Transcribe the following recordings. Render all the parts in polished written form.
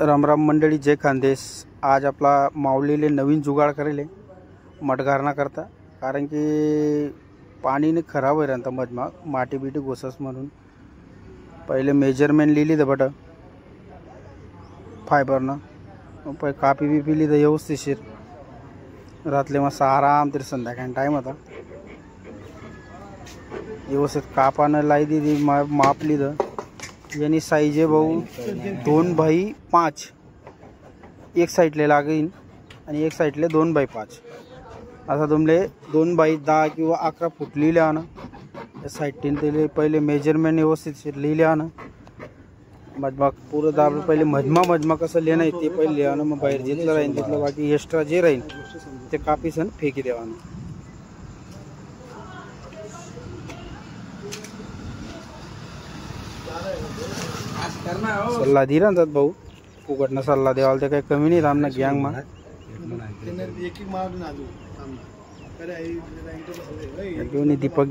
राम राम मंडळी, जय खानदेश। आज आपला माऊलीले नवीन जुगाड करेल मडगारणा करता, कारण की पाणीने खराब आहे राहता मधमा माटी बिटी घोसस म्हणून पहिले मेजरमेंट लिहिली द बट फायबरनं पहिले कापी बी पिली द व्यवस्थितशीर रातले मस्त आराम तरी संध्याकाळी टाईम होता व्यवस्थित कापानं लाई दिली मापली द यानी साइज आहे भाऊ 2x5 एक साईडले लागेल आणि एक साईडले 2x5 असा तुमले 2x10 किंवा 11 फूट लिहिले आण या साईडने ते पहिले मेजरमेंट व्यवस्थित लिहिले आण मधमा पुरं दाब पहिले मधमा कसं लिहिणं आहे ते पहिले लिहा मग बाहेर जिथलं राहील तिथलं बाकी एक्स्ट्रा जे राहील ते कापीसन फेकी देवा सल्ला दिला ना भाऊ फुकटनं सल्ला द्यावाल ते काही कमी नाही राम ना गँग मा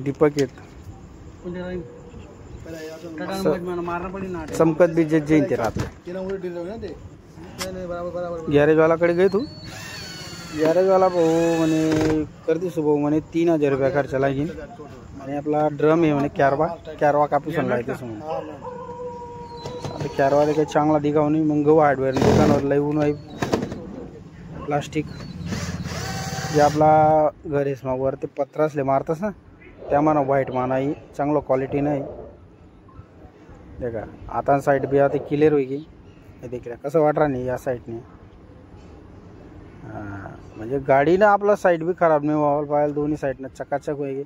दीपक येत चमकत बी जैन ते राहते गॅरेजवालाकडे गए तू गॅरेजवाला भाऊ म्हणे कर दिसू भाऊ म्हणे 3000 रुपये खर्च लागेल आणि आपला ड्रम आहे म्हणे कॅरवा कापी सांगायचं आता कॅरवा काही चांगला दिखाव नाही मग गहू हार्डवेअर दुकानावर लावून आहे प्लास्टिक जे आपला घर आहे वर ते पत्रा असले मारतस ना त्या माना व्हाईट मानाही चांगलं क्वालिटी नाही देखा आता साईड बी आता क्लिअर होई की देखील कसं वाटरा नाही या साईडने म्हणजे गाडीनं आपला साईड बी खराब नाही व्हायला पाहिजे दोन्ही साईडनं चकाचक होई